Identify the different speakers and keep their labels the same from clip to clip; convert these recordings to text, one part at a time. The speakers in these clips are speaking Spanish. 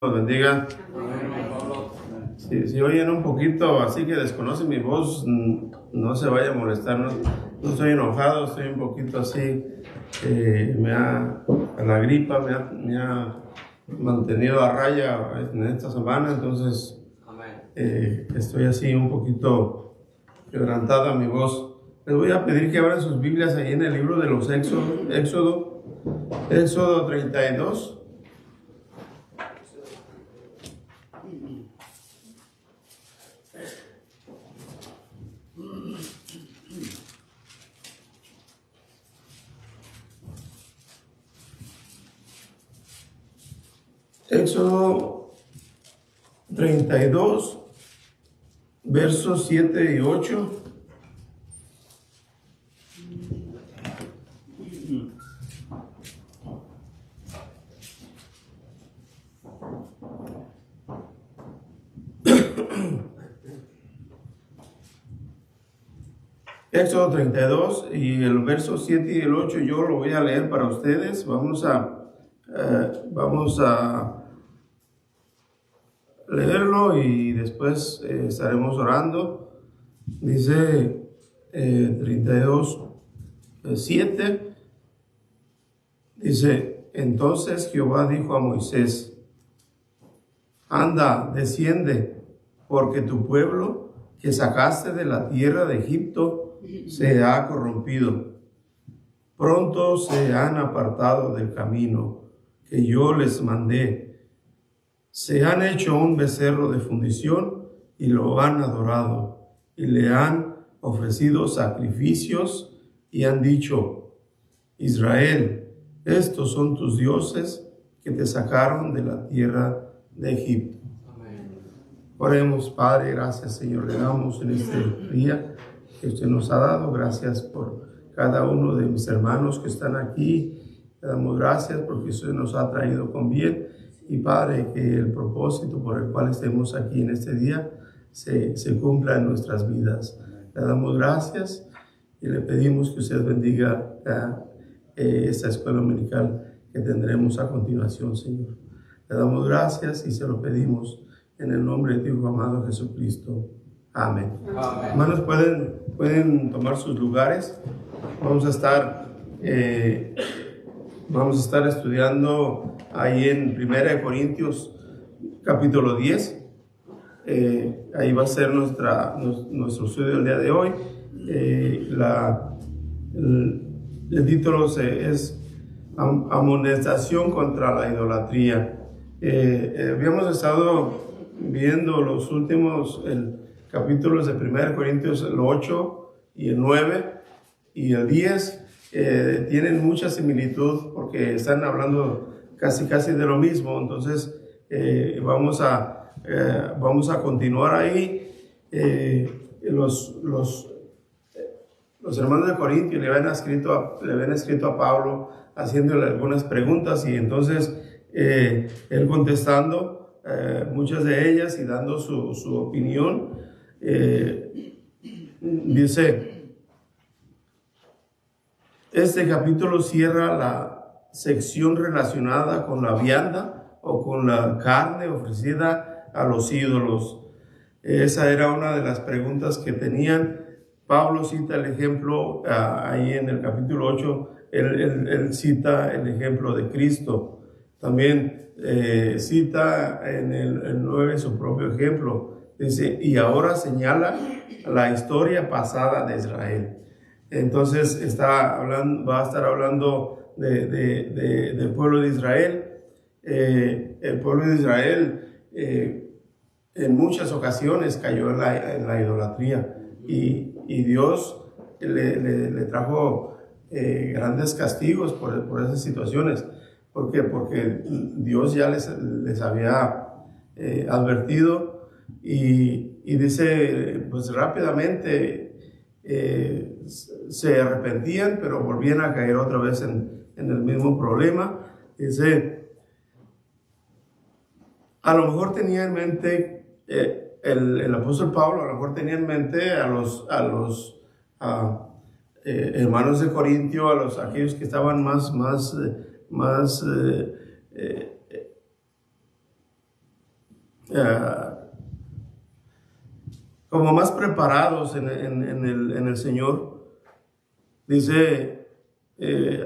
Speaker 1: Los bendiga. Si oyen un poquito así que desconocen mi voz, no se vaya a molestar. No estoy enojado, estoy un poquito así. La gripa me ha mantenido a raya en esta semana, entonces estoy así un poquito quebrantada mi voz. Les voy a pedir que abran sus Biblias ahí en el libro de los Éxodo 32. Éxodo 32, versos 7 y 8. Éxodo 32 y el verso 7 y el 8 yo lo voy a leer para ustedes. Vamos a leerlo y después estaremos orando. Dice 32, 7. Dice: entonces Jehová dijo a Moisés: anda, desciende, porque tu pueblo que sacaste de la tierra de Egipto se ha corrompido. Pronto se han apartado del camino que yo les mandé. Se han hecho un becerro de fundición y lo han adorado, y le han ofrecido sacrificios y han dicho: Israel, estos son tus dioses que te sacaron de la tierra de Egipto. Amén. Oremos. Padre, gracias, Señor, le damos en este día que usted nos ha dado. Gracias por cada uno de mis hermanos que están aquí. Le damos gracias porque usted nos ha traído con bien. Y Padre, que el propósito por el cual estemos aquí en este día se cumpla en nuestras vidas. Le damos gracias y le pedimos que usted bendiga esta escuela dominical que tendremos a continuación, Señor. Le damos gracias y se lo pedimos en el nombre de tu Hijo amado Jesucristo. Amén. Amén. Hermanos, pueden tomar sus lugares. Vamos a estar estudiando ahí en 1 Corintios capítulo 10. Ahí va a ser nuestro estudio del día de hoy. El título es amonestación contra la idolatría. Habíamos estado viendo los últimos capítulos de 1 Corintios, el 8 y el 9 y el 10. Tienen mucha similitud porque están hablando casi de lo mismo. Entonces vamos a continuar ahí. Los hermanos de Corintio le habían escrito a Pablo haciéndole algunas preguntas, y entonces él contestando muchas de ellas y dando su opinión. Dice: este capítulo cierra la sección relacionada con la vianda o con la carne ofrecida a los ídolos. Esa era una de las preguntas que tenían. Pablo cita el ejemplo ahí en el capítulo 8, él cita el ejemplo de Cristo. También cita en el 9 su propio ejemplo. Dice: y ahora señala la historia pasada de Israel. Entonces va a estar hablando del pueblo de Israel. El pueblo de Israel en muchas ocasiones cayó en la idolatría, y Dios le trajo grandes castigos por esas situaciones. ¿Por qué? Porque Dios ya les había advertido, y dice, pues rápidamente se arrepentían, pero volvían a caer otra vez en el mismo problema. Dice, a lo mejor tenía en mente el apóstol Pablo, a lo mejor tenía en mente a los hermanos de Corintio, aquellos que estaban más como más preparados en el Señor. Dice,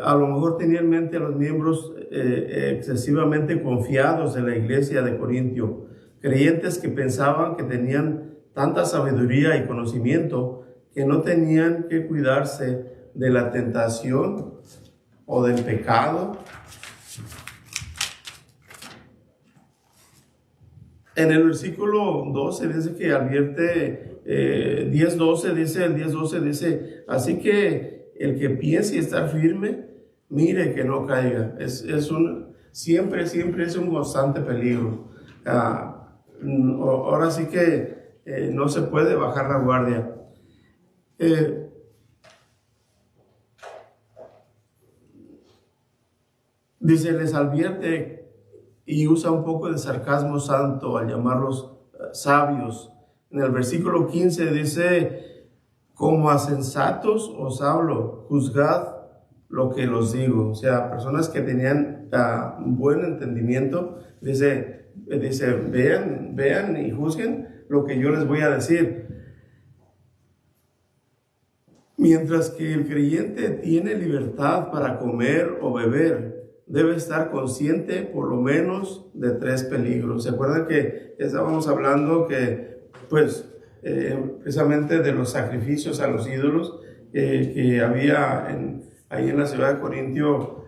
Speaker 1: a lo mejor tenía en mente a los miembros excesivamente confiados de la iglesia de Corintio, creyentes que pensaban que tenían tanta sabiduría y conocimiento que no tenían que cuidarse de la tentación o del pecado. En el versículo 12 dice que advierte, 10:12 dice, el 10:12 dice, así que el que piense estar firme, mire que no caiga. Siempre es un constante peligro. Ahora sí que no se puede bajar la guardia. Dice, les advierte y usa un poco de sarcasmo santo al llamarlos sabios. En el versículo 15 dice, como a sensatos os hablo, juzgad lo que los digo. O sea, personas que tenían buen entendimiento, dice vean y juzguen lo que yo les voy a decir. Mientras que el creyente tiene libertad para comer o beber, debe estar consciente por lo menos de 3 peligros. ¿Se acuerdan que estábamos hablando que, precisamente de los sacrificios a los ídolos que había ahí en la ciudad de Corintio,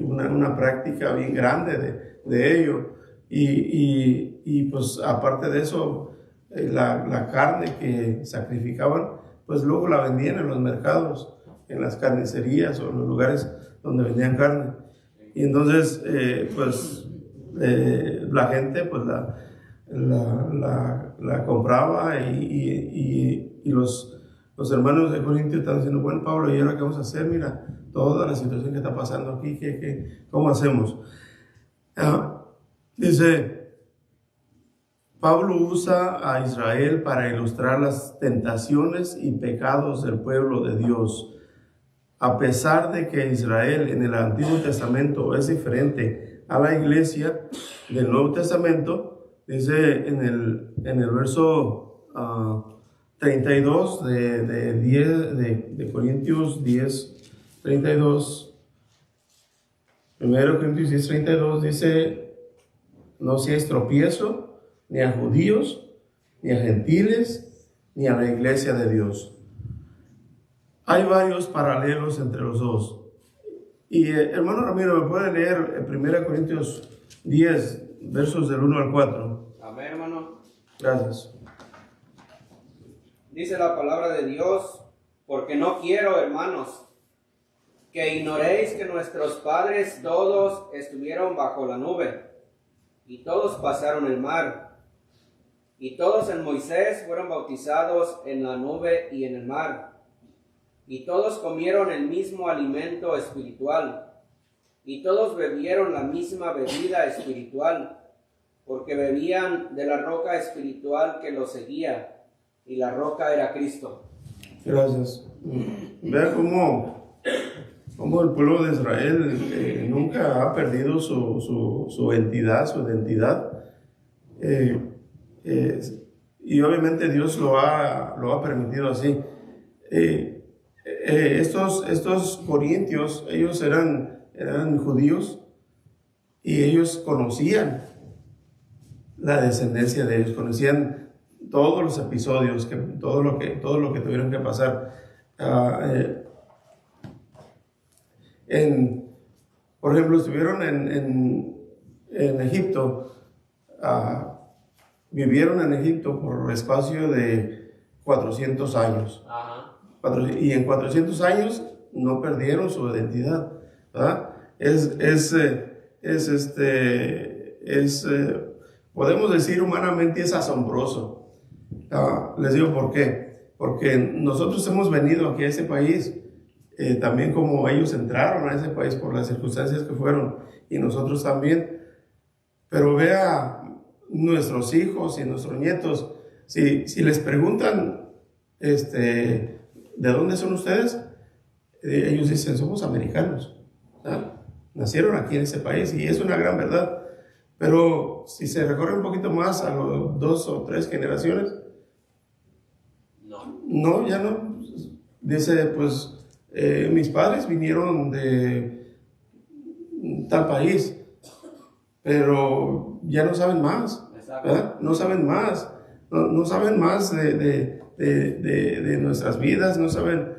Speaker 1: una práctica bien grande de ello? Y pues aparte de eso, la carne que sacrificaban, pues luego la vendían en los mercados, en las carnicerías o en los lugares donde vendían carne. Y entonces, la gente pues la compraba y los hermanos de Corintio estaban diciendo, bueno, Pablo, ¿y ahora qué vamos a hacer? Mira, toda la situación que está pasando aquí, ¿cómo hacemos? Dice, Pablo usa a Israel para ilustrar las tentaciones y pecados del pueblo de Dios. A pesar de que Israel en el Antiguo Testamento es diferente a la iglesia del Nuevo Testamento, dice en el verso 32 de Corintios 10, 32, 1 Corintios 10, 32, dice, no seáis tropiezo ni a judíos, ni a gentiles, ni a la iglesia de Dios. Hay varios paralelos entre los dos. Y hermano Ramiro, ¿me puede leer 1 Corintios 10, versos del 1 al 4?
Speaker 2: Amén, hermano.
Speaker 1: Gracias.
Speaker 2: Dice la palabra de Dios, porque no quiero, hermanos, que ignoréis que nuestros padres todos estuvieron bajo la nube, y todos pasaron el mar, y todos en Moisés fueron bautizados en la nube y en el mar. Y todos comieron el mismo alimento espiritual, y todos bebieron la misma bebida espiritual, porque bebían de la roca espiritual que los seguía, y la roca era Cristo.
Speaker 1: Gracias. Vean cómo el pueblo de Israel nunca ha perdido su entidad, su identidad. Y obviamente Dios lo ha permitido así. Estos corintios, ellos eran judíos y ellos conocían la descendencia de ellos, conocían todos los episodios, todo lo que tuvieron que pasar. Por ejemplo, estuvieron en Egipto, vivieron en Egipto por espacio de 400 años. Ajá. Y en 400 años no perdieron su identidad, ¿verdad? Podemos decir humanamente es asombroso. Les digo por qué. Porque nosotros hemos venido aquí a ese país, también como ellos entraron a ese país por las circunstancias que fueron, y nosotros también. Pero vea nuestros hijos y nuestros nietos, si les preguntan, ¿de dónde son ustedes? Ellos dicen, somos americanos, ¿verdad? Nacieron aquí en ese país, y es una gran verdad. Pero si se recorre un poquito más a los 2 o 3 generaciones, no, ya no. Dice, pues, mis padres vinieron de tal país, pero ya no saben más, ¿verdad? No saben más, no saben más de nuestras vidas, no saben.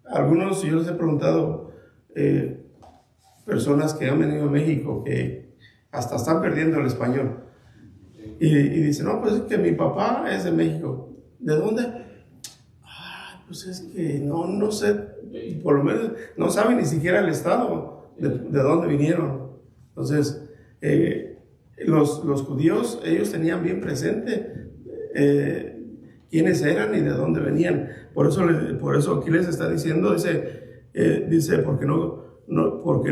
Speaker 1: Algunos, yo les he preguntado, personas que han venido a México, que hasta están perdiendo el español, y dicen, no, pues es que mi papá es de México. ¿De dónde? Pues es que no sé, por lo menos no saben ni siquiera el estado de dónde vinieron. Entonces, los judíos, ellos tenían bien presente quiénes eran y de dónde venían. Por eso aquí les está diciendo, dice porque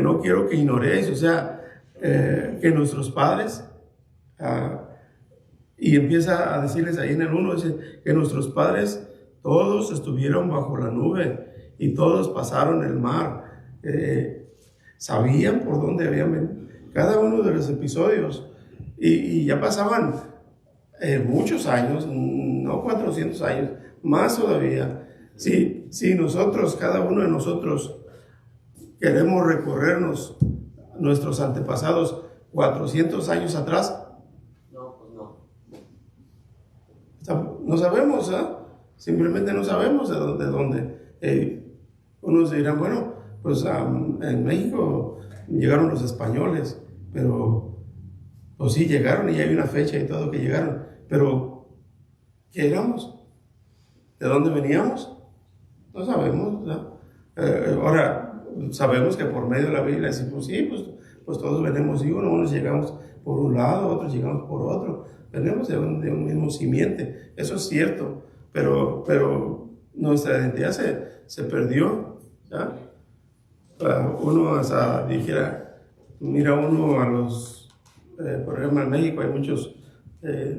Speaker 1: no quiero que ignoréis, o sea, que nuestros padres, y empieza a decirles ahí en el 1, dice que nuestros padres todos estuvieron bajo la nube y todos pasaron el mar. Sabían por dónde habían venido. Cada uno de los episodios. Y ya pasaban muchos años, no 400 años, más todavía. Si nosotros, cada uno de nosotros, queremos recorrernos nuestros antepasados 400 años atrás, no sabemos, simplemente no sabemos de dónde. Unos dirán, bueno, pues en México llegaron los españoles, pero pues sí llegaron y hay una fecha y todo que llegaron, pero ¿qué éramos? ¿De dónde veníamos? No sabemos, ¿no? Ahora sabemos que por medio de la Biblia decimos, sí, pues todos venimos de unos llegamos por un lado, otros llegamos por otro, venimos de un mismo simiente, eso es cierto, pero nuestra identidad se perdió, ¿ya? Uno hasta dijera, mira uno a los, por ejemplo en México hay muchos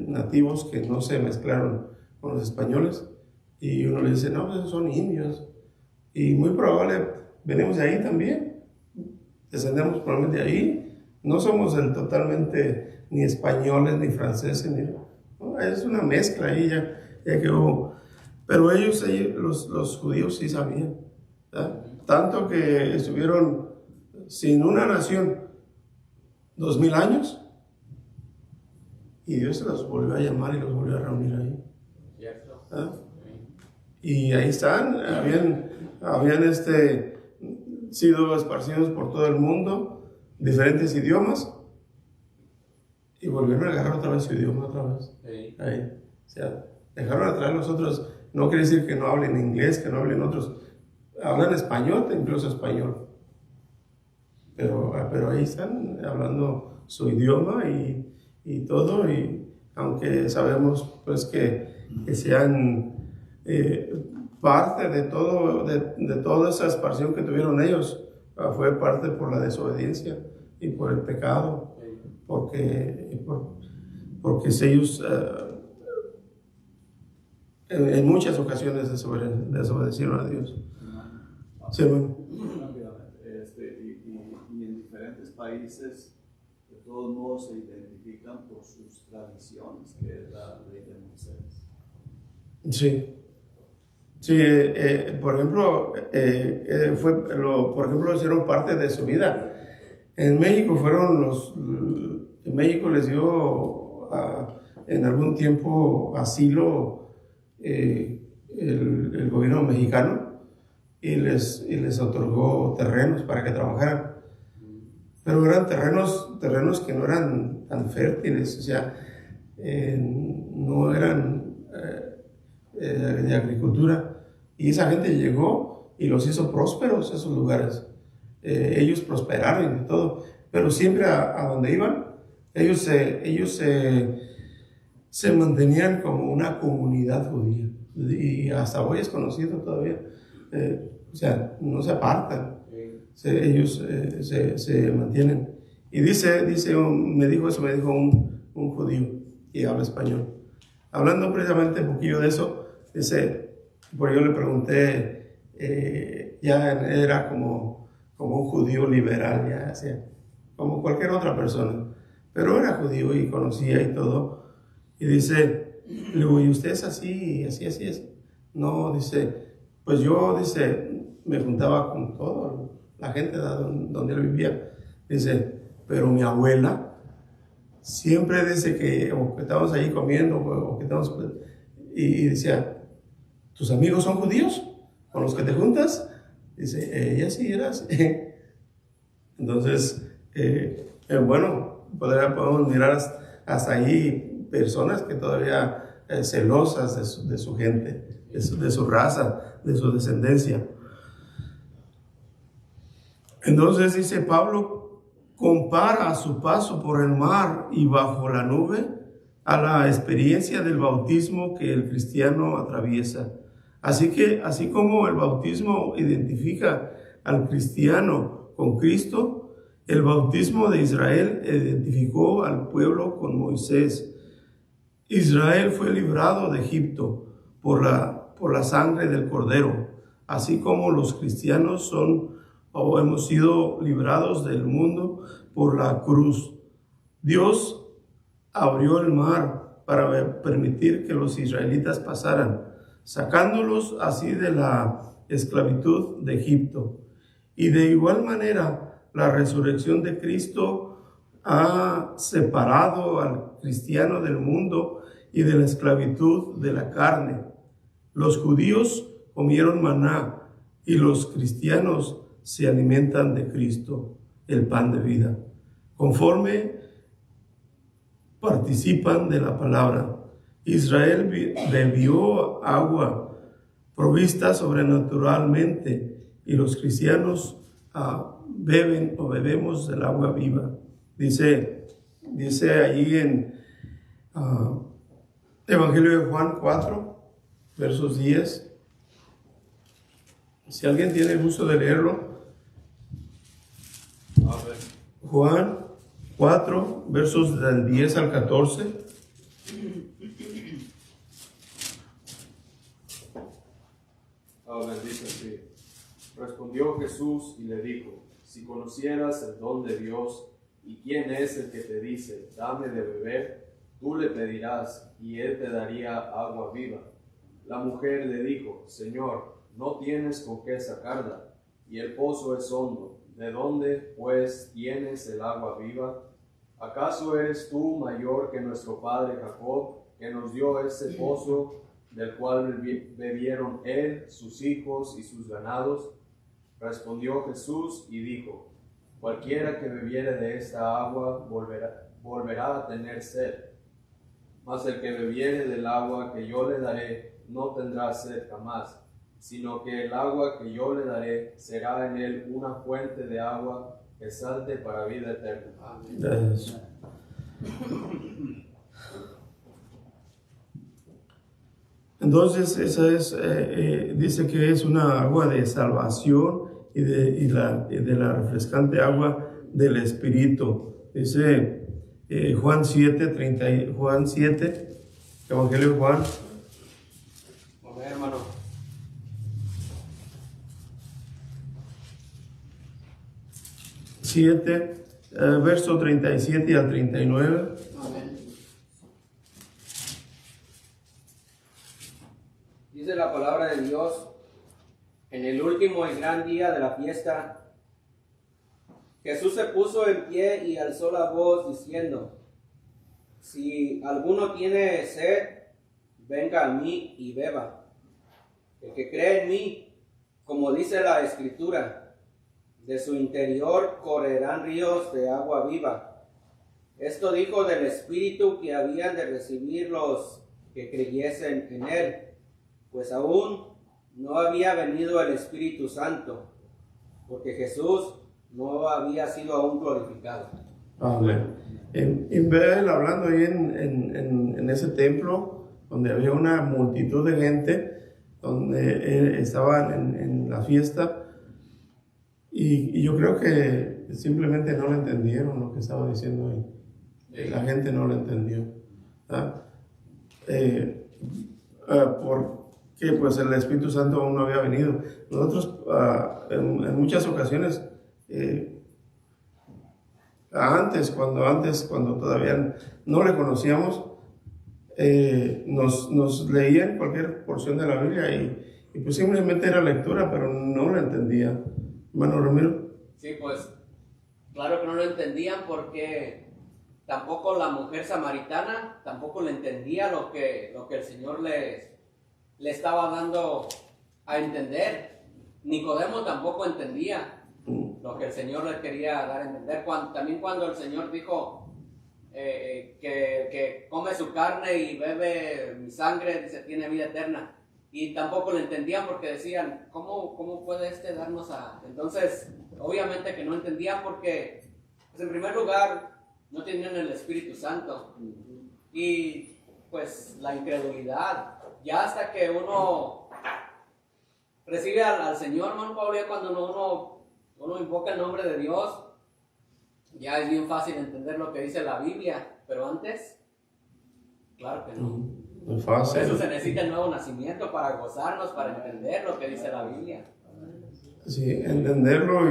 Speaker 1: nativos que no se mezclaron con los españoles, y uno le dice, no, pues son indios, y muy probable venimos de ahí también, descendemos probablemente de ahí, no somos totalmente ni españoles ni franceses, ¿no? Es una mezcla ahí ya que hubo, pero ellos los judíos sí sabían, ¿verdad? Tanto que estuvieron sin una nación 2000 años, y Dios se los volvió a llamar y los volvió a reunir ahí, ¿verdad? Y ahí están, habían sido esparcidos por todo el mundo, diferentes idiomas, y volvieron a agarrar otra vez su idioma otra vez. Sí. Ahí. O sea, dejaron atrás los otros, no quiere decir que no hablen inglés, que no hablen otros, hablan español, incluso español. Pero ahí están hablando su idioma y todo, y aunque sabemos pues que sean parte de toda esa expansión que tuvieron ellos, fue parte por la desobediencia y por el pecado, porque ellos en muchas ocasiones desobedecieron a Dios. Sí, bueno.
Speaker 3: Y en diferentes países, de todos modos, se identifican por sus tradiciones, que es la ley de Moisés.
Speaker 1: Sí. Sí, por ejemplo, por ejemplo, hicieron parte de su vida. En México México les dio en algún tiempo asilo el gobierno mexicano y les otorgó terrenos para que trabajaran. Pero eran terrenos que no eran tan fértiles, o sea, no eran de agricultura, y esa gente llegó y los hizo prósperos esos lugares. Ellos prosperaron y todo, pero siempre a donde iban, ellos se mantenían como una comunidad judía, y hasta hoy es conocido todavía. O sea, no se apartan, ellos se mantienen. Y me dijo un judío y habla español, hablando precisamente un poquillo de eso. Porque yo le pregunté, ya era como un judío liberal, ya, o sea, como cualquier otra persona. pero era judío y conocía y todo. Y dice, le digo, ¿y usted es así, así, así es? No, dice, pues yo, dice, me juntaba con toda la gente donde él vivía. Dice, pero mi abuela siempre dice que, o que estábamos ahí comiendo, o que estamos, y decía, ¿tus amigos son judíos con los que te juntas? Dice, ella sí era así. Entonces, bueno, podemos mirar hasta ahí personas que todavía celosas de su gente, de su raza, de su descendencia. Entonces dice Pablo, compara su paso por el mar y bajo la nube a la experiencia del bautismo que el cristiano atraviesa. Así como el bautismo identifica al cristiano con Cristo, el bautismo de Israel identificó al pueblo con Moisés. Israel fue librado de Egipto por la sangre del Cordero, así como los cristianos hemos sido librados del mundo por la cruz. Dios abrió el mar para permitir que los israelitas pasaran, sacándolos así de la esclavitud de Egipto. Y de igual manera, la resurrección de Cristo ha separado al cristiano del mundo y de la esclavitud de la carne. Los judíos comieron maná y los cristianos se alimentan de Cristo, el pan de vida, conforme participan de la palabra. Israel bebió agua provista sobrenaturalmente y los cristianos bebemos del agua viva. Dice allí en Evangelio de Juan 4, versos 10. Si alguien tiene el gusto de leerlo. Juan 4, versos del 10 al 14.
Speaker 4: Dice así: respondió Jesús y le dijo: si conocieras el don de Dios y quién es el que te dice, dame de beber, tú le pedirás y él te daría agua viva. La mujer le dijo: Señor, no tienes con qué sacarla, y el pozo es hondo. ¿De dónde, pues, tienes el agua viva? ¿Acaso eres tú mayor que nuestro padre Jacob, que nos dio ese pozo, del cual bebieron él, sus hijos y sus ganados? Respondió Jesús y dijo: cualquiera que bebiere de esta agua volverá a tener sed. Mas el que bebiere del agua que yo le daré no tendrá sed jamás, sino que el agua que yo le daré será en él una fuente de agua que salte para vida eterna. Amén.
Speaker 1: Entonces, esa es, dice que es una agua de salvación y de la refrescante agua del Espíritu. Dice Juan 7, Evangelio de Juan.
Speaker 2: A ver, hermano.
Speaker 1: Verso 37 al 39.
Speaker 2: Amén. Dice la palabra de Dios: en el último y gran día de la fiesta, Jesús se puso en pie y alzó la voz diciendo: si alguno tiene sed, venga a mí y beba. El que cree en mí, como dice la Escritura, de su interior correrán ríos de agua viva. Esto dijo del Espíritu que habían de recibir los que creyesen en él, pues aún no había venido el Espíritu Santo, porque Jesús no había sido aún glorificado.
Speaker 1: Amén. En Bel, hablando ahí en ese templo, donde había una multitud de gente, donde estaban en la fiesta, y yo creo que simplemente no lo entendieron lo que estaba diciendo ahí. La gente no lo entendió. Porque pues el Espíritu Santo aún no había venido. Nosotros en muchas ocasiones antes, cuando todavía no le conocíamos, nos leían cualquier porción de la Biblia y pues simplemente era lectura, pero no la entendía. Hermano Ramiro.
Speaker 2: Sí, pues claro que no lo entendían porque tampoco la mujer samaritana tampoco le entendía lo que el Señor le estaba dando a entender. Nicodemo tampoco entendía lo que el Señor le quería dar a entender. También cuando el Señor dijo que come su carne y bebe mi sangre, dice, tiene vida eterna. Y tampoco lo entendían porque decían, ¿cómo puede darnos a...? Entonces, obviamente que no entendían porque, pues, en primer lugar, no tenían el Espíritu Santo. Y, pues, la incredulidad. Ya hasta que uno recibe al Señor, hermano Pablo, ya cuando uno invoca el nombre de Dios, ya es bien fácil entender lo que dice la Biblia. Pero antes, claro que no.
Speaker 1: Muy fácil.
Speaker 2: Por eso se necesita el nuevo nacimiento para gozarnos, para entender lo que dice la Biblia.
Speaker 1: Sí, entenderlo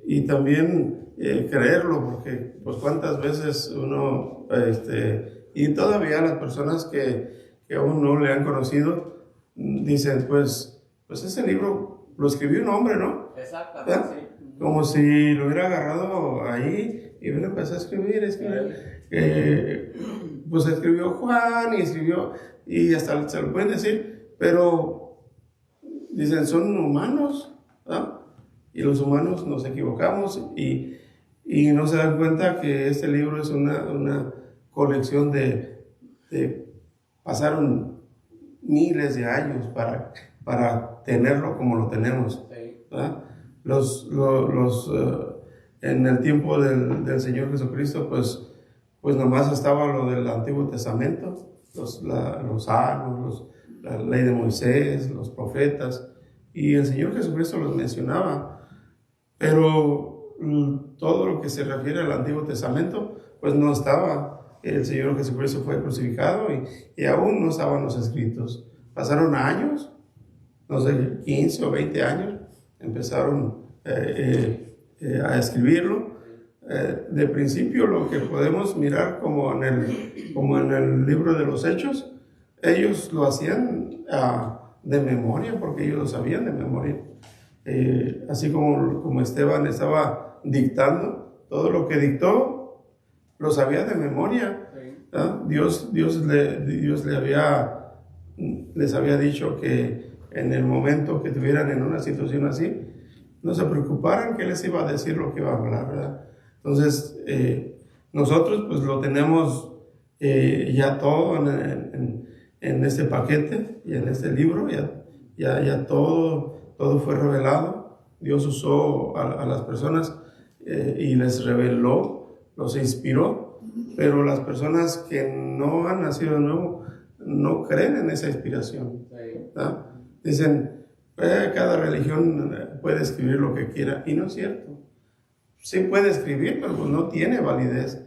Speaker 1: y también creerlo, porque pues cuántas veces uno, y todavía las personas que aún no le han conocido, dicen, pues ese libro lo escribió un hombre, ¿no?
Speaker 2: Exactamente, sí.
Speaker 1: Como si lo hubiera agarrado ahí y hubiera empezado a escribir. Pues escribió Juan y hasta se lo pueden decir, pero dicen, son humanos, ¿no? Y los humanos nos equivocamos y no se dan cuenta que este libro es una colección pasaron miles de años para tenerlo como lo tenemos, ¿verdad? En el tiempo del Señor Jesucristo, pues nomás estaba lo del Antiguo Testamento, los salmos, la ley de Moisés, los profetas, y el Señor Jesucristo los mencionaba, pero todo lo que se refiere al Antiguo Testamento, pues no estaba. El Señor Jesucristo fue crucificado y aún no estaban los escritos. Pasaron años, no sé, 15 o 20 años, empezaron a escribirlo. De principio, lo que podemos mirar como en el libro de los Hechos, ellos lo hacían de memoria, porque ellos lo sabían de memoria. Así como Esteban estaba dictando, todo lo que dictó lo sabía de memoria. Dios les había dicho que en el momento que estuvieran en una situación así, no se preocuparan que les iba a decir lo que iba a hablar, ¿verdad? Entonces, nosotros pues lo tenemos ya todo en este paquete y en este libro, ya todo fue revelado. Dios usó a las personas y les reveló, los inspiró, pero las personas que no han nacido de nuevo no creen en esa inspiración, ¿verdad? Dicen, cada religión puede escribir lo que quiera, y no es cierto. Sí puede escribir, pero pues no tiene validez,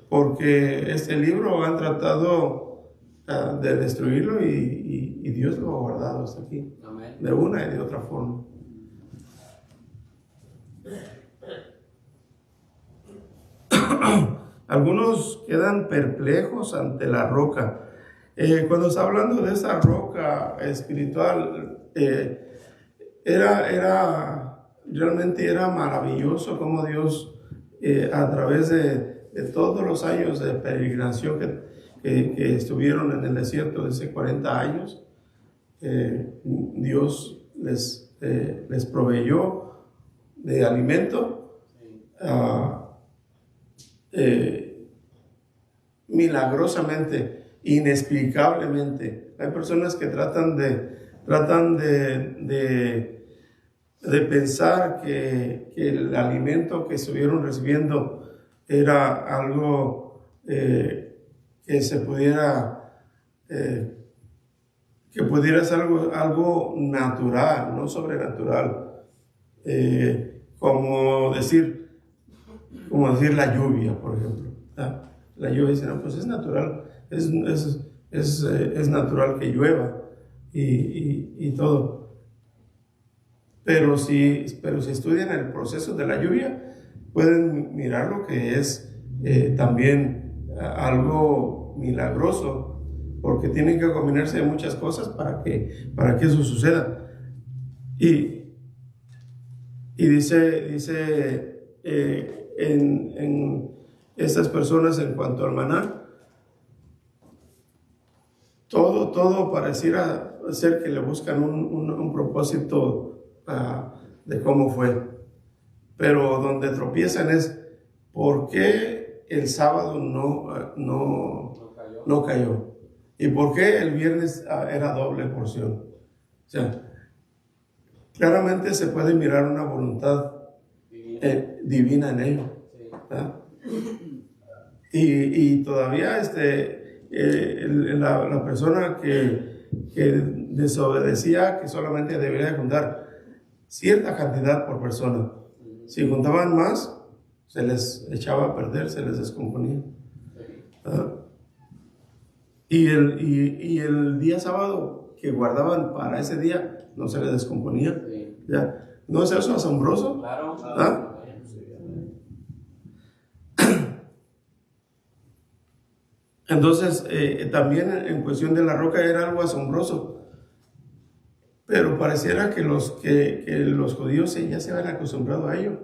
Speaker 1: porque este libro han tratado de destruirlo y Dios lo ha guardado hasta aquí. Amén. De una y de otra forma. Algunos quedan perplejos ante la roca. Cuando está hablando de esa roca espiritual, realmente era maravilloso cómo Dios, a través de todos los años de peregrinación que estuvieron en el desierto de hace 40 años, Dios les proveyó de alimento milagrosamente, inexplicablemente. Hay personas que tratan de pensar que el alimento que estuvieron recibiendo era algo que se pudiera ser algo natural, no sobrenatural, como decir la lluvia, por ejemplo. La lluvia, dice, no, pues es natural, es natural que llueva y todo. Pero si estudian el proceso de la lluvia, pueden mirar lo que es también algo milagroso, porque tienen que combinarse muchas cosas para que eso suceda. Y dice en estas personas, en cuanto al maná, todo pareciera ser que le buscan un propósito de cómo fue. Pero donde tropiezan es por qué el sábado no cayó. Y por qué el viernes era doble porción. O sea, claramente se puede mirar una voluntad divina en ello. ¿Verdad? Y todavía la persona que desobedecía, que solamente debería juntar cierta cantidad por persona. Si juntaban más, se les echaba a perder, se les descomponía. ¿Verdad? Y el día sábado que guardaban para ese día, no se les descomponía. ¿Ya? ¿No es eso asombroso?
Speaker 2: Claro.
Speaker 1: ¿Ah? Entonces, también en cuestión de la roca era algo asombroso. Pero pareciera que los judíos ya se habían acostumbrado a ello.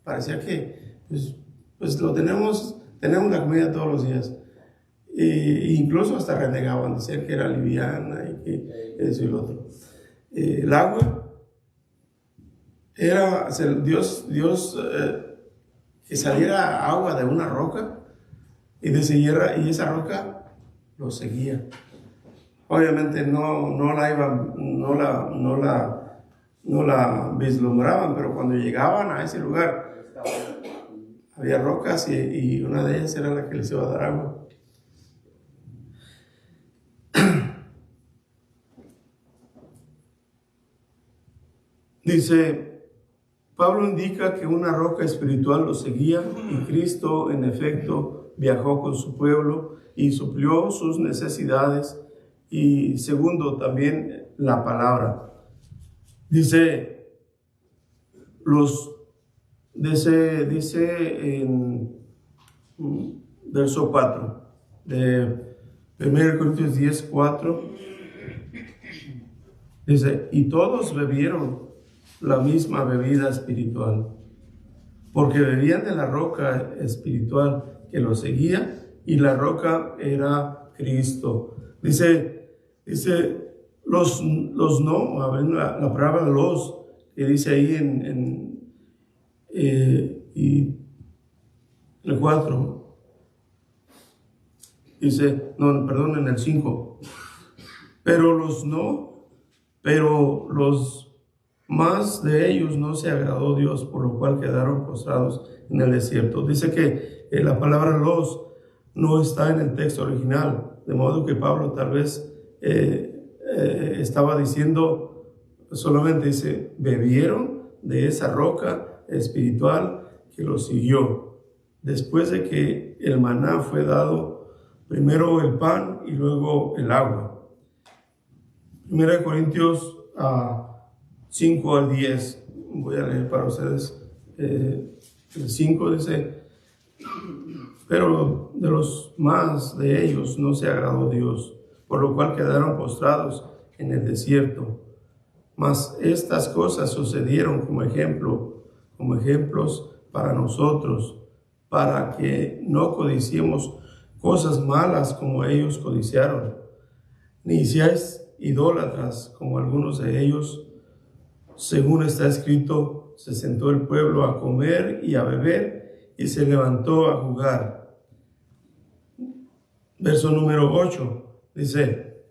Speaker 1: Parecía que pues lo tenemos la comida todos los días. Incluso hasta renegaban, decían que era liviana y que eso y lo otro. El agua era Dios que saliera agua de una roca y esa roca lo seguía. Obviamente no la vislumbraban, pero cuando llegaban a ese lugar había rocas y una de ellas era la que les iba a dar agua. Dice, Pablo indica que una roca espiritual lo seguía y Cristo en efecto viajó con su pueblo y suplió sus necesidades. Y segundo, también la palabra. Dice en verso 4 de 1 Corintios 10, 4, dice, y todos bebieron la misma bebida espiritual, porque bebían de la roca espiritual que los seguía, y la roca era Cristo. Dice los no, a ver, la palabra los, que dice ahí en el 4, dice, no, perdón, en el 5, pero los más de ellos no se agradó Dios, por lo cual quedaron postrados en el desierto. Dice que la palabra los no está en el texto original, de modo que Pablo tal vez estaba diciendo, solamente dice, bebieron de esa roca espiritual que los siguió, después de que el maná fue dado, primero el pan y luego el agua. 1 Corintios 5 al 10, voy a leer para ustedes. El 5 dice, pero de los más de ellos no se agradó Dios, por lo cual quedaron postrados en el desierto. Mas estas cosas sucedieron como ejemplos para nosotros, para que no codiciemos cosas malas como ellos codiciaron, ni seáis idólatras como algunos de ellos. Según está escrito, se sentó el pueblo a comer y a beber, y se levantó a jugar. Verso número 8 dice,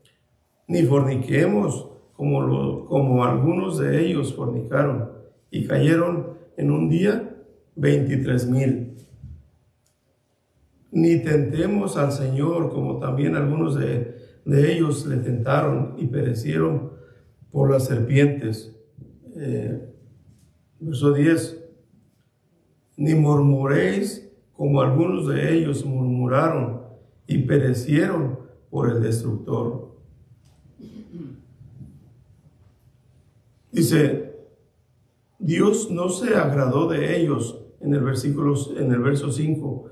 Speaker 1: ni forniquemos como algunos de ellos fornicaron, y cayeron en un día 23,000. Ni tentemos al Señor, como también algunos de ellos le tentaron y perecieron por las serpientes. Verso 10, ni murmuréis como algunos de ellos murmuraron y perecieron por el destructor. Dice, Dios no se agradó de ellos en el verso 5,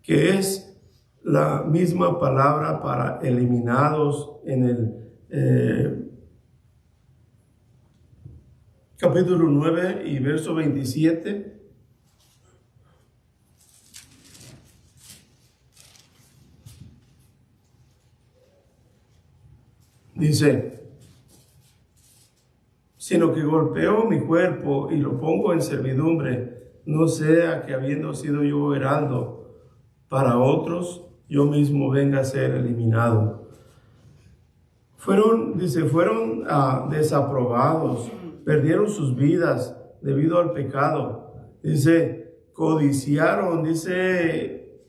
Speaker 1: que es la misma palabra para eliminados en el capítulo 9 y verso 27. Dice, sino que golpeo mi cuerpo y lo pongo en servidumbre, no sea que habiendo sido yo heraldo para otros, yo mismo venga a ser eliminado. Fueron desaprobados, perdieron sus vidas debido al pecado. Dice, codiciaron, dice,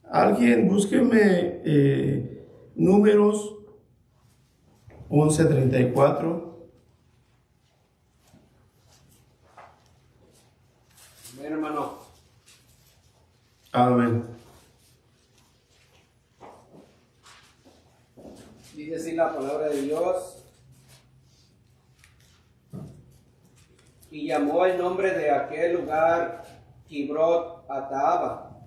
Speaker 1: alguien búsqueme Números 11:34.
Speaker 2: Bien, hermano.
Speaker 1: Amén.
Speaker 2: Dice así la palabra de Dios. Y llamó el nombre de aquel lugar Kibrot Ataaba,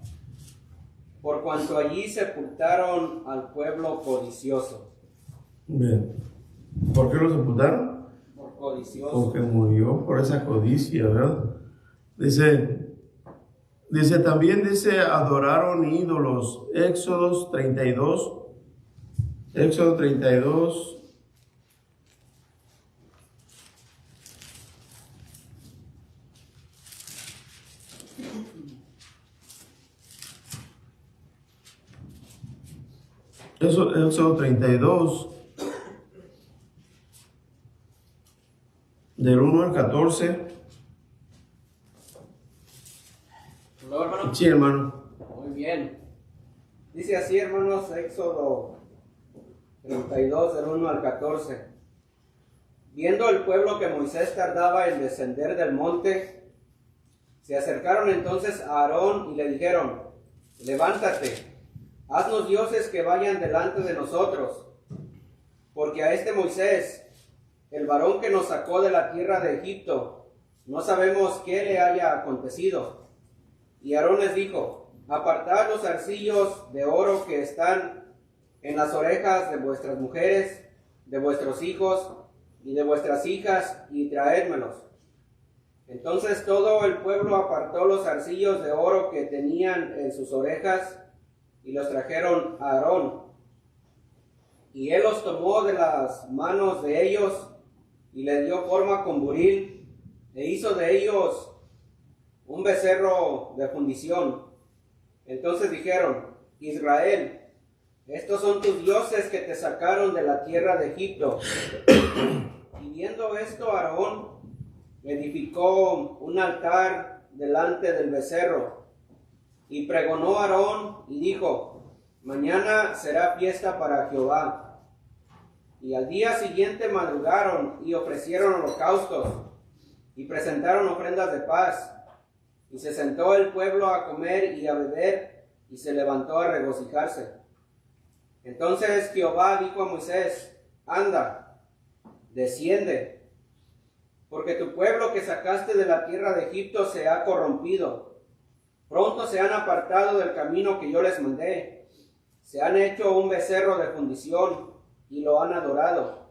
Speaker 2: por cuanto allí sepultaron al pueblo codicioso.
Speaker 1: Bien. ¿Por qué lo sepultaron?
Speaker 2: Por codicioso.
Speaker 1: Porque murió por esa codicia, ¿verdad? Dice también, adoraron ídolos. Éxodo 32. Éxodo 32. Éxodo 32, del 1 al 14.
Speaker 2: ¿Luego, hermano?
Speaker 1: Sí, hermano.
Speaker 2: Muy bien. Dice así, hermanos, Éxodo 32, del 1 al 14. Viendo el pueblo que Moisés tardaba en descender del monte, se acercaron entonces a Aarón y le dijeron, levántate, haznos dioses que vayan delante de nosotros, porque a este Moisés, el varón que nos sacó de la tierra de Egipto, no sabemos qué le haya acontecido. Y Aarón les dijo, apartad los zarcillos de oro que están en las orejas de vuestras mujeres, de vuestros hijos y de vuestras hijas, y traédmelos. Entonces todo el pueblo apartó los zarcillos de oro que tenían en sus orejas, y los trajeron a Aarón. Y él los tomó de las manos de ellos, y les dio forma con buril, e hizo de ellos un becerro de fundición. Entonces dijeron, Israel, estos son tus dioses que te sacaron de la tierra de Egipto. Y viendo esto, Aarón edificó un altar delante del becerro, y pregonó Aarón y dijo, mañana será fiesta para Jehová. Y al día siguiente madrugaron y ofrecieron holocaustos y presentaron ofrendas de paz. Y se sentó el pueblo a comer y a beber, y se levantó a regocijarse. Entonces Jehová dijo a Moisés, anda, desciende, porque tu pueblo que sacaste de la tierra de Egipto se ha corrompido. Pronto se han apartado del camino que yo les mandé. Se han hecho un becerro de fundición y lo han adorado.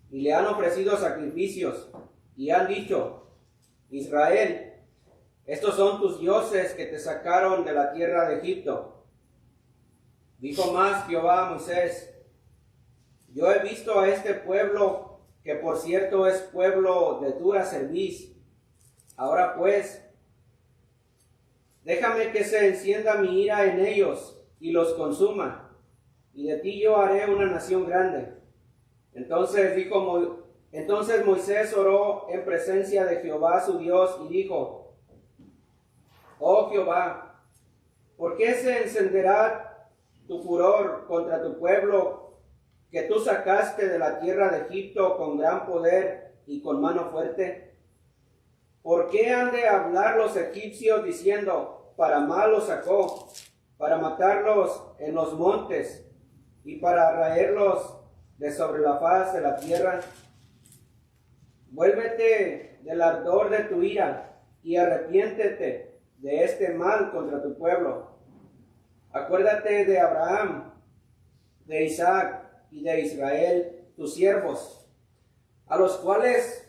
Speaker 2: Y le han ofrecido sacrificios y han dicho, Israel, estos son tus dioses que te sacaron de la tierra de Egipto. Dijo más Jehová a Moisés, yo he visto a este pueblo, que por cierto es pueblo de dura cerviz. Ahora pues, déjame que se encienda mi ira en ellos y los consuma, y de ti yo haré una nación grande. Entonces Moisés oró en presencia de Jehová su Dios y dijo, oh Jehová, ¿por qué se encenderá tu furor contra tu pueblo que tú sacaste de la tierra de Egipto con gran poder y con mano fuerte? ¿Por qué han de hablar los egipcios diciendo, para mal los sacó, para matarlos en los montes y para raerlos de sobre la faz de la tierra? Vuélvete del ardor de tu ira y arrepiéntete de este mal contra tu pueblo. Acuérdate de Abraham, de Isaac y de Israel, tus siervos, a los cuales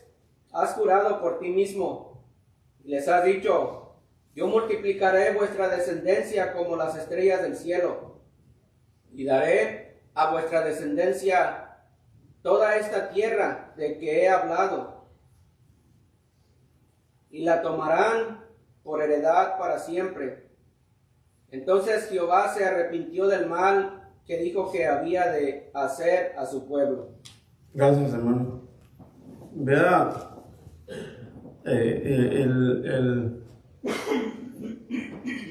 Speaker 2: has jurado por ti mismo, y les has dicho: yo multiplicaré vuestra descendencia como las estrellas del cielo, y daré a vuestra descendencia toda esta tierra de que he hablado, y la tomarán por heredad para siempre. Entonces Jehová se arrepintió del mal que dijo que había de hacer a su pueblo.
Speaker 1: Gracias, hermano. Vea el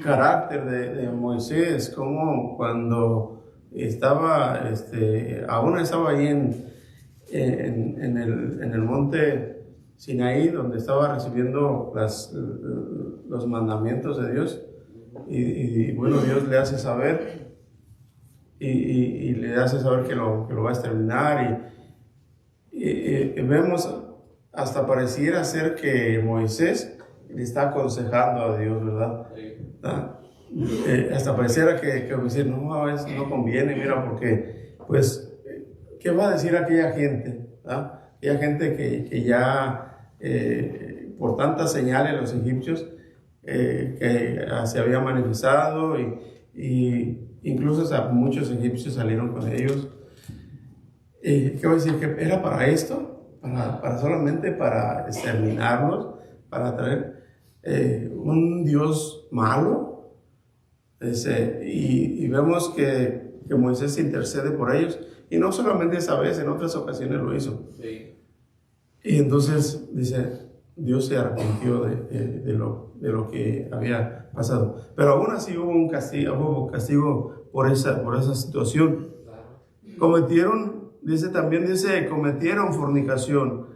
Speaker 1: carácter de Moisés, como cuando estaba, aún estaba ahí en el monte Sinaí, donde estaba recibiendo los mandamientos de Dios, y bueno, Dios le hace saber, y le hace saber que lo va a exterminar, y vemos, hasta pareciera ser que Moisés le está aconsejando a Dios, ¿verdad? Hasta pareciera que decir, no, eso no conviene, mira, porque, pues, ¿qué va a decir aquella gente? Aquella gente que ya, por tantas señales, los egipcios, que se había manifestado, y incluso muchos egipcios salieron con ellos. ¿Qué va a decir? ¿Que era para esto? ¿Para solamente para exterminarlos? ¿Para traer un Dios malo? Y vemos que Moisés intercede por ellos, y no solamente esa vez, en otras ocasiones lo hizo.
Speaker 2: Sí.
Speaker 1: Y entonces dice, Dios se arrepintió de lo que había pasado, pero aún así hubo castigo por esa situación. Cometieron fornicación.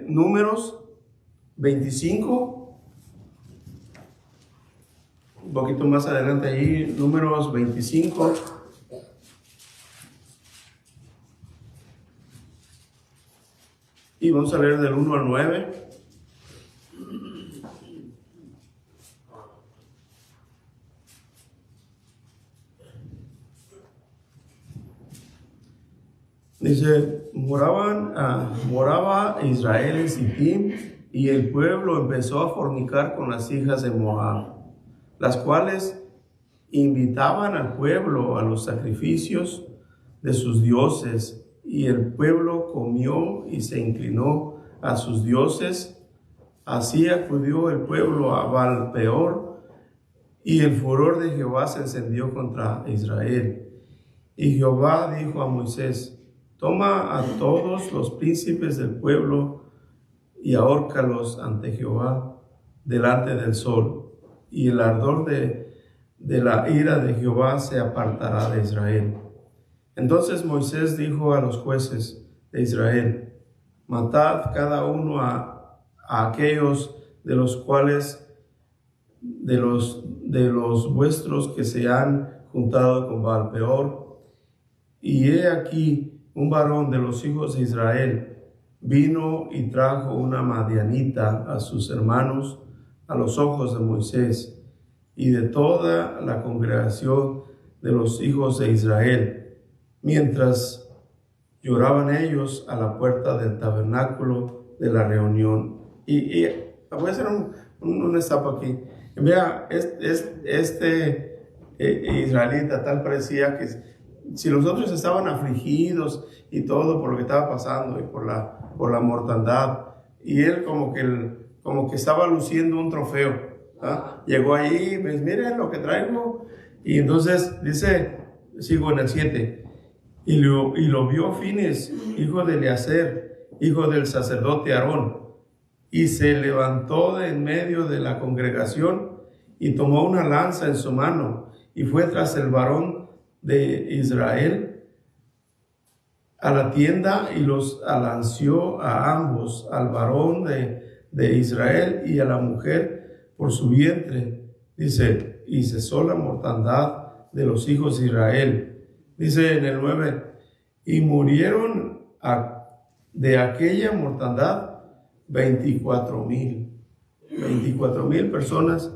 Speaker 1: Números 25, un poquito más adelante allí, Números 25. Y vamos a leer del 1 al 9. Dice, moraba Israel en Sittim, y el pueblo empezó a fornicar con las hijas de Moab, las cuales invitaban al pueblo a los sacrificios de sus dioses, y el pueblo comió y se inclinó a sus dioses. Así acudió el pueblo a Baal-peor, y el furor de Jehová se encendió contra Israel. Y Jehová dijo a Moisés: toma a todos los príncipes del pueblo y ahórcalos ante Jehová delante del sol, y el ardor de la ira de Jehová se apartará de Israel. Entonces Moisés dijo a los jueces de Israel: matad cada uno a aquellos de los cuales de los vuestros que se han juntado con Baal-peor. Y he aquí, un varón de los hijos de Israel vino y trajo una madianita a sus hermanos a los ojos de Moisés y de toda la congregación de los hijos de Israel, mientras lloraban ellos a la puerta del tabernáculo de la reunión. Y voy a hacer un stop aquí. Vea, israelita tal parecía que si los otros estaban afligidos y todo por lo que estaba pasando y por la mortandad, y él como que estaba luciendo un trofeo, llegó ahí, pues miren lo que traigo, y entonces dice, sigo en el 7, y lo vio Fines, hijo de Eleazar, hijo del sacerdote Aarón, y se levantó de en medio de la congregación y tomó una lanza en su mano y fue tras el varón de Israel a la tienda y los alanció a ambos, al varón de Israel y a la mujer por su vientre. Dice, y cesó la mortandad de los hijos de Israel. Dice en el 9, y murieron de aquella mortandad 24,000. 24,000 personas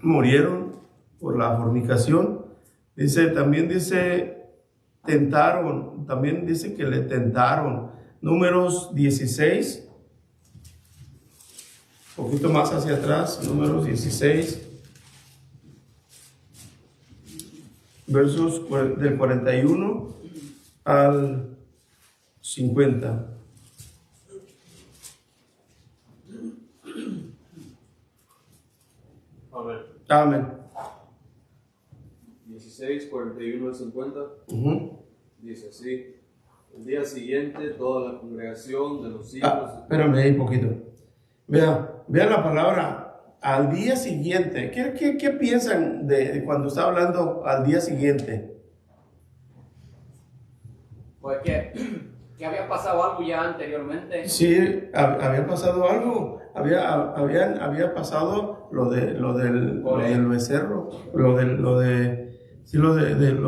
Speaker 1: murieron por la fornicación. También dice, tentaron, también dice que le tentaron. Números 16, un poquito más hacia atrás, Números 16, versos del 41 al 50.
Speaker 4: Amén.
Speaker 1: Amén.
Speaker 4: 16, 41 al 50.
Speaker 1: Ujú.
Speaker 4: Dice así: el día siguiente toda la congregación de los hijos...
Speaker 1: Espérame ahí un poquito. Vea la palabra al día siguiente. ¿Qué piensan de cuando está hablando al día siguiente?
Speaker 5: Pues que había pasado algo ya anteriormente.
Speaker 1: Sí, había pasado algo. Había pasado lo del becerro, lo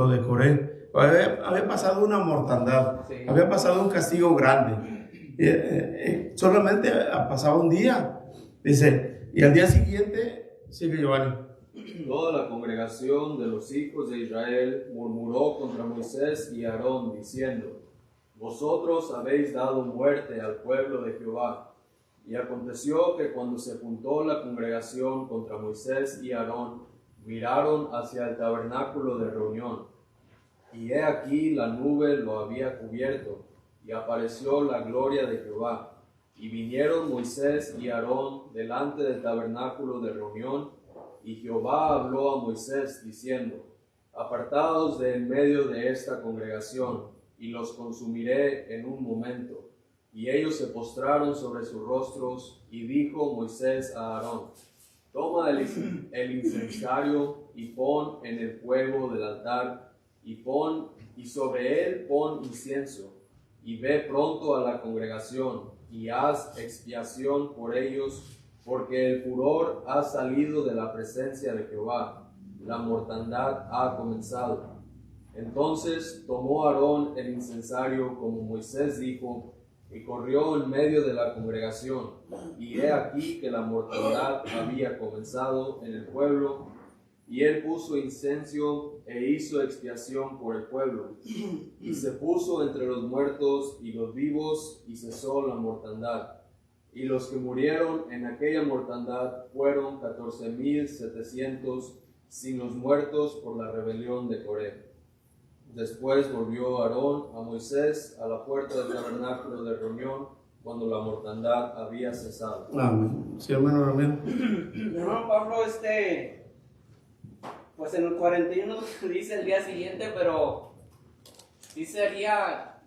Speaker 1: de Coré. Había pasado una mortandad,
Speaker 5: Sí.
Speaker 1: había pasado un castigo grande. Solamente ha pasado un día, dice, y al día siguiente, sigue Giovanni.
Speaker 4: Toda la congregación de los hijos de Israel murmuró contra Moisés y Aarón, diciendo: vosotros habéis dado muerte al pueblo de Jehová. Y aconteció que cuando se juntó la congregación contra Moisés y Aarón, miraron hacia el tabernáculo de reunión. Y he aquí la nube lo había cubierto, y apareció la gloria de Jehová. Y vinieron Moisés y Aarón delante del tabernáculo de reunión, y Jehová habló a Moisés, diciendo: apartaos de en medio de esta congregación, y los consumiré en un momento. Y ellos se postraron sobre sus rostros, y dijo Moisés a Aarón: toma el incensario y pon en el fuego del altar, y sobre él pon incienso, y ve pronto a la congregación, y haz expiación por ellos, porque el furor ha salido de la presencia de Jehová, la mortandad ha comenzado. Entonces tomó Aarón el incensario como Moisés dijo, y corrió en medio de la congregación, y he aquí que la mortandad había comenzado en el pueblo, y él puso incienso e hizo expiación por el pueblo, y se puso entre los muertos y los vivos, y cesó la mortandad. Y los que murieron en aquella mortandad fueron 14,700, sin los muertos por la rebelión de Coré. Después volvió Aarón a Moisés a la puerta del tabernáculo de reunión, cuando la mortandad había cesado.
Speaker 1: Amén. Sí, hermano, amén.
Speaker 2: Hermano Pablo, pues en el 41 dice el día siguiente, pero sí sería,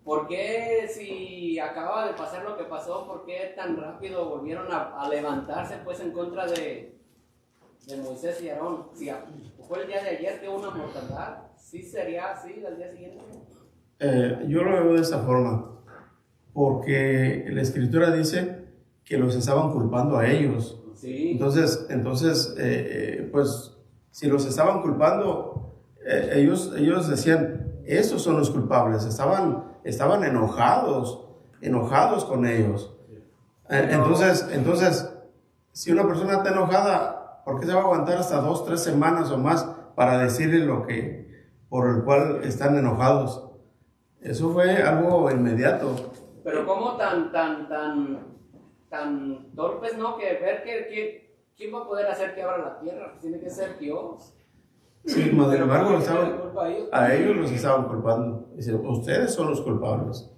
Speaker 2: ¿por qué si acaba de pasar lo que pasó, por qué tan rápido volvieron a levantarse pues en contra de Moisés y Aarón? Si fue el día de ayer que hubo una mortandad, ¿sí sería así al día siguiente?
Speaker 1: Yo lo veo de esa forma, porque la Escritura dice que los estaban culpando a ellos.
Speaker 2: Sí.
Speaker 1: Entonces, pues, si los estaban culpando, ellos decían, esos son los culpables, estaban enojados con ellos. Entonces, si una persona está enojada, ¿por qué se va a aguantar hasta 2, 3 semanas o más para decirle por el cual están enojados? Eso fue algo inmediato.
Speaker 5: Pero ¿cómo tan torpes, no? Que ver que ¿quién va a poder hacer que abra la tierra? Pues tiene que ser Dios.
Speaker 1: Sí, más sin embargo,
Speaker 5: Ellos.
Speaker 1: a ellos los estaban culpando. Dice, ustedes son los culpables.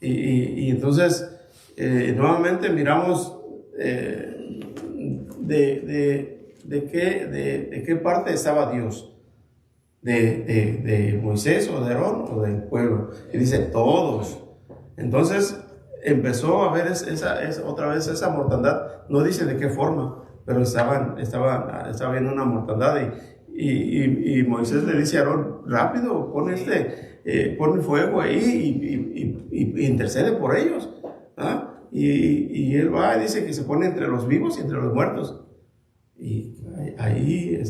Speaker 1: Y entonces, nuevamente miramos de qué parte estaba Dios. De Moisés o de Aarón o del pueblo. Y dice, todos. Entonces, empezó a ver otra vez esa mortandad. No dice de qué forma, pero estaba viendo una mortandad y Moisés le dice a Aarón, rápido, pon el fuego ahí y intercede por ellos. ¿Ah? Y él va y dice que se pone entre los vivos y entre los muertos. Y ahí,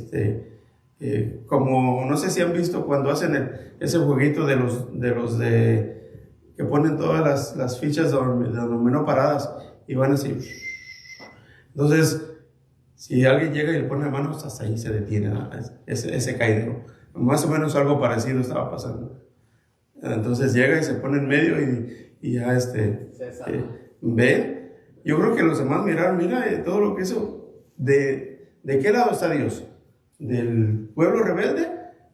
Speaker 1: como no sé si han visto cuando hacen ese jueguito de que ponen todas las fichas de dominó paradas y van así. Entonces, si alguien llega y le pone la mano, hasta ahí se detiene, ¿no? ese caidero. Más o menos algo parecido estaba pasando. Entonces llega y se pone en medio y ya ve. Yo creo que los demás miraron, mira todo lo que hizo. ¿De qué lado está Dios? ¿Del pueblo rebelde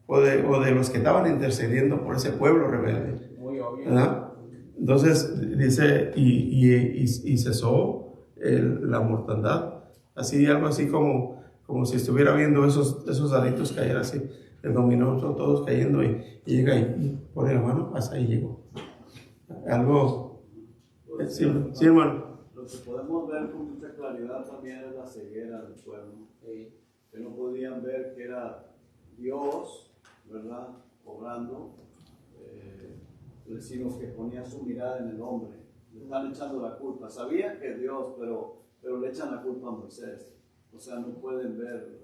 Speaker 1: o de los que estaban intercediendo por ese pueblo rebelde?
Speaker 5: Muy obvio.
Speaker 1: ¿Verdad? Entonces dice, y cesó la mortandad. Así, algo así como si estuviera viendo esos daditos caer así. El dominó, son todos cayendo y llega y pone la mano, hasta ahí llegó. Algo, sí, hermano.
Speaker 3: Lo que podemos ver con mucha claridad también es la ceguera del pueblo.
Speaker 5: Sí.
Speaker 3: Que no podían ver que era Dios, ¿verdad? Obrando, sino que ponía su mirada en el hombre. Le están echando la culpa. Sabían que es Dios, pero le echan la culpa a Moisés. O sea, no pueden ver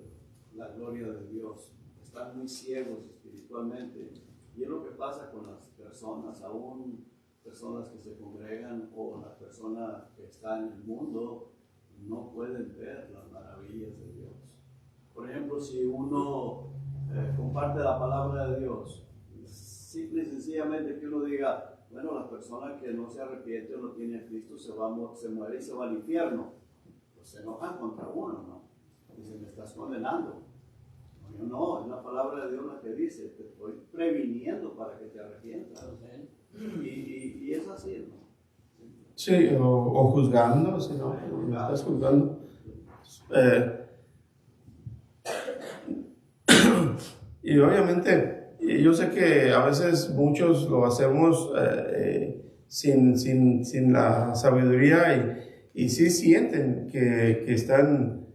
Speaker 3: la gloria de Dios. Están muy ciegos espiritualmente. Y es lo que pasa con las personas, aún personas que se congregan o la persona que está en el mundo, no pueden ver las maravillas de Dios. Por ejemplo, si uno comparte la palabra de Dios, simple y sencillamente que uno diga, bueno, la persona que no se arrepiente o no tiene a Cristo se muere y se va al infierno. Pues se enojan contra uno, ¿no? Dicen, me estás condenando. No, es la palabra de Dios la que dice, te estoy previniendo para que te arrepientas. Y es así, ¿no?
Speaker 1: Sí, o juzgando, si no, me estás juzgando. Y obviamente, yo sé que a veces muchos lo hacemos sin la sabiduría y sí sienten que están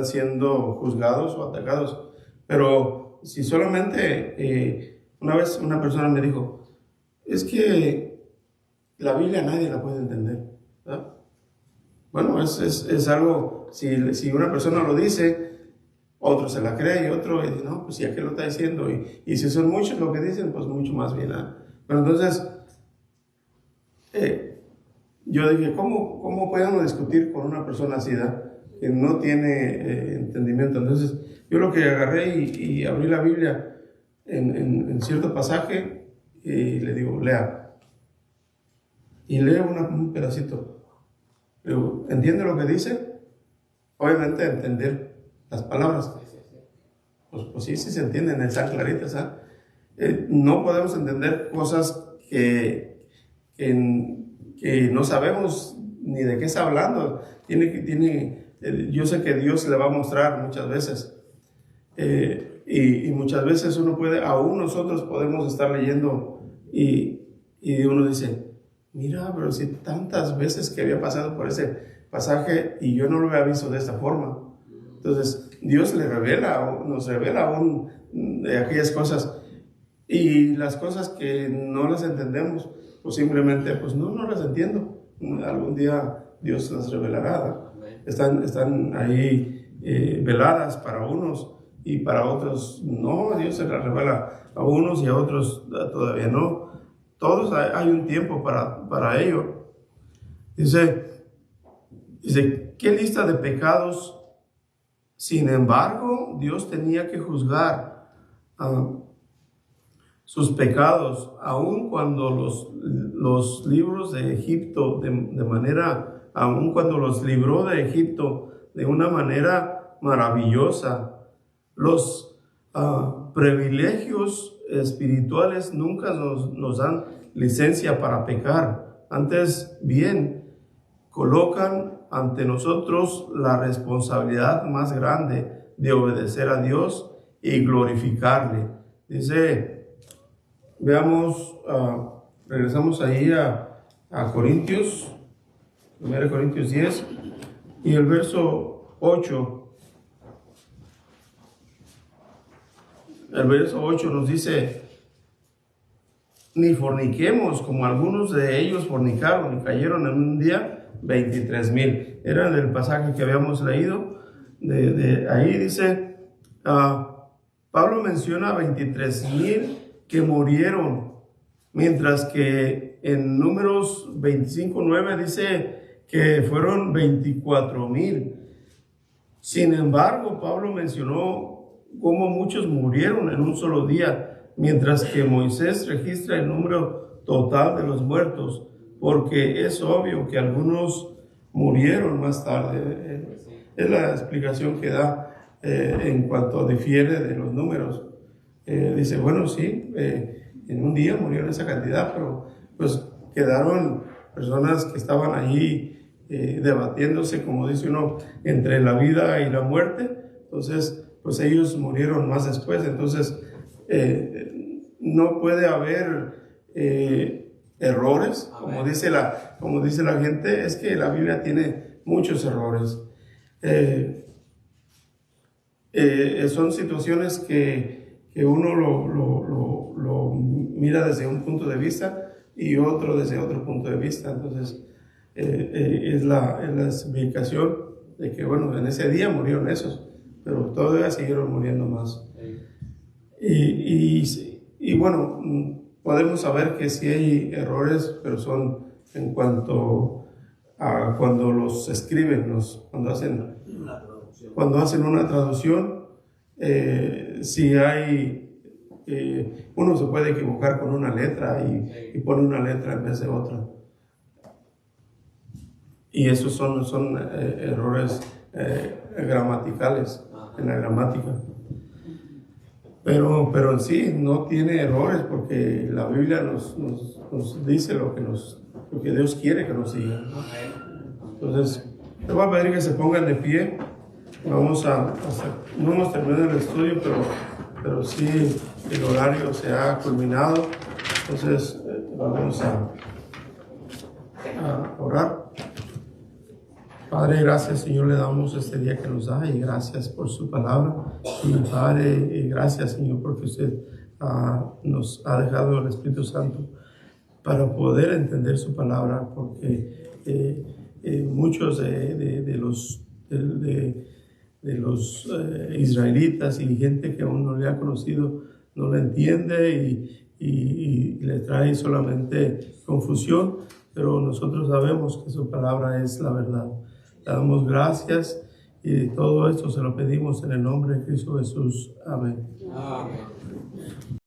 Speaker 1: siendo juzgados o atacados. Pero si solamente una vez una persona me dijo, es que la Biblia nadie la puede entender, ¿verdad? Bueno, es algo, si una persona lo dice, otro se la cree y otro dice, no, pues si aquel lo está diciendo, y si son muchos lo que dicen, pues mucho más bien, ¿verdad? Pero entonces, yo dije, ¿cómo podemos discutir con una persona así, ¿verdad? Que no tiene entendimiento? Entonces, yo lo que agarré y abrí la Biblia en cierto pasaje y le digo, lea. Y leo un pedacito. Le digo, ¿entiende lo que dice? Obviamente entender las palabras. Pues sí se entienden, están claritas, ¿sabes? No podemos entender cosas que no sabemos ni de qué está hablando. Yo sé que Dios le va a mostrar muchas veces. Y muchas veces aún nosotros podemos estar leyendo y uno dice, mira, pero si tantas veces que había pasado por ese pasaje y yo no lo había visto de esta forma. Entonces, Dios nos revela aún de aquellas cosas. Y las cosas que no las entendemos, pues simplemente, pues no las entiendo. Algún día Dios las revelará. Están ahí veladas para unos y para otros no. Dios se las revela a unos y a otros todavía no. Todos hay un tiempo para ello. Dice, ¿qué lista de pecados? Sin embargo, Dios tenía que juzgar sus pecados, aun cuando los libros de Egipto, aun cuando los libró de Egipto de una manera maravillosa. Los privilegios espirituales nunca nos dan licencia para pecar. Antes bien, colocan ante nosotros la responsabilidad más grande de obedecer a Dios y glorificarle. Dice, veamos, regresamos ahí a Corintios, 1 Corintios 10 y el verso 8. El verso 8 nos dice, ni forniquemos como algunos de ellos fornicaron y cayeron en un día 23,000. Era del pasaje que habíamos leído. De ahí dice, Pablo menciona 23,000 que murieron mientras que en Números 25:9 dice que fueron 24,000. Sin embargo, Pablo mencionó cómo muchos murieron en un solo día, mientras que Moisés registra el número total de los muertos, porque es obvio que algunos murieron más tarde. Es la explicación que da en cuanto difiere de los números. Dice, bueno, sí, en un día murieron esa cantidad, pero pues quedaron personas que estaban allí debatiéndose, como dice uno, entre la vida y la muerte. Entonces, pues ellos murieron más después. Entonces, no puede haber errores, como dice la gente. Es que la Biblia tiene muchos errores. Son situaciones que uno lo mira desde un punto de vista y otro desde otro punto de vista. Entonces, es la explicación de que, bueno, en ese día murieron esos, pero todavía siguieron muriendo más. Y bueno, podemos saber que sí hay errores, pero son en cuanto a cuando los escriben, cuando hacen una traducción, si hay, uno se puede equivocar con una letra y pone una letra en vez de otra. Y esos son errores gramaticales en la gramática. Pero en sí no tiene errores, porque la Biblia nos dice lo que Dios quiere que nos diga, ¿no? Entonces, te voy a pedir que se pongan de pie. Vamos no hemos terminado el estudio, pero sí el horario se ha culminado. Entonces, vamos a orar. Padre, gracias, Señor, le damos este día que nos da, y gracias por su palabra. Y Padre, y gracias, Señor, porque usted nos ha dejado el Espíritu Santo para poder entender su palabra, porque muchos de los israelitas y gente que aún no le ha conocido no la entiende y le trae solamente confusión, pero nosotros sabemos que su palabra es la verdad. Le damos gracias y todo esto se lo pedimos en el nombre de Cristo Jesús. Amén.
Speaker 2: Amén.